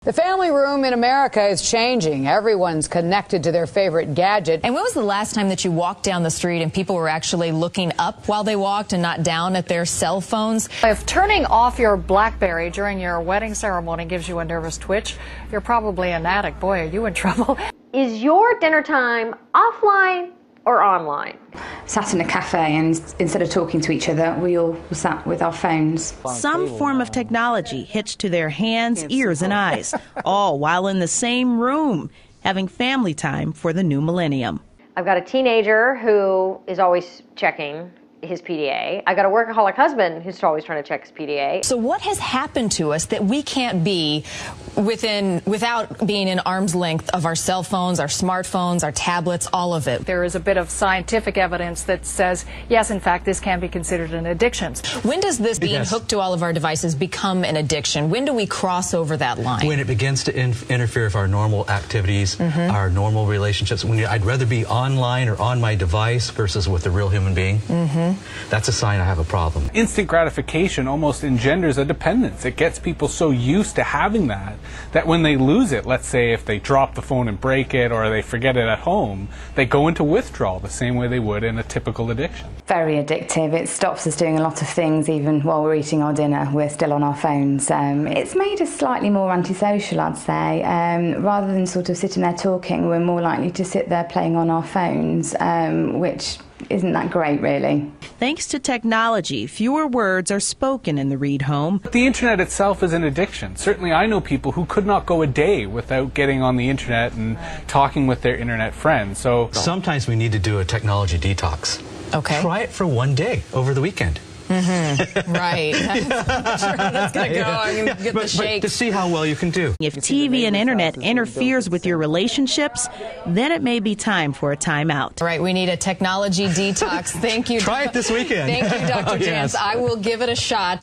The family room in America is changing. Everyone's connected to their favorite gadget. And when was the last time that you walked down the street and people were actually looking up while they walked and not down at their cell phones? If turning off your BlackBerry during your wedding ceremony gives you a nervous twitch, you're probably an addict. Boy, are you in trouble. Is your dinner time offline or online? Sat in a cafe, and instead of talking to each other, we all sat with our phones. Some form of technology hitched to their hands, ears, and eyes, all while in the same room, having family time for the new millennium. I've got a teenager who is always checking his PDA. I've got a workaholic husband who's always trying to check his PDA. So what has happened to us that we can't be without being in arm's length of our cell phones, our smartphones, our tablets, all of it? There is a bit of scientific evidence that says, yes, in fact, this can be considered an addiction. When does this being hooked to all of our devices become an addiction? When do we cross over that line? When it begins to interfere with our normal activities, our normal relationships. I'd rather be online or on my device versus with a real human being. That's a sign I have a problem. Instant gratification almost engenders a dependence. It gets people so used to having that when they lose it, let's say if they drop the phone and break it or they forget it at home, they go into withdrawal the same way they would in a typical addiction. Very addictive. It stops us doing a lot of things. Even while we're eating our dinner, we're still on our phones. It's made us slightly more antisocial, I'd say. Rather than sort of sitting there talking, we're more likely to sit there playing on our phones, which isn't that great, really. Thanks to technology, fewer words are spoken in the Reed home. But the internet itself is an addiction. Certainly I know people who could not go a day without getting on the internet and talking with their internet friends. So sometimes we need to do a technology detox. Okay. Try it for one day over the weekend. Right. That's sure how that's going to go. I'm going to get the shakes. To see how well you can do. If TV and internet interferes with your relationships, then it may be time for a timeout. Right. We need a technology detox. Thank you. Try it this weekend. Thank you, Dr. Jantz. I will give it a shot.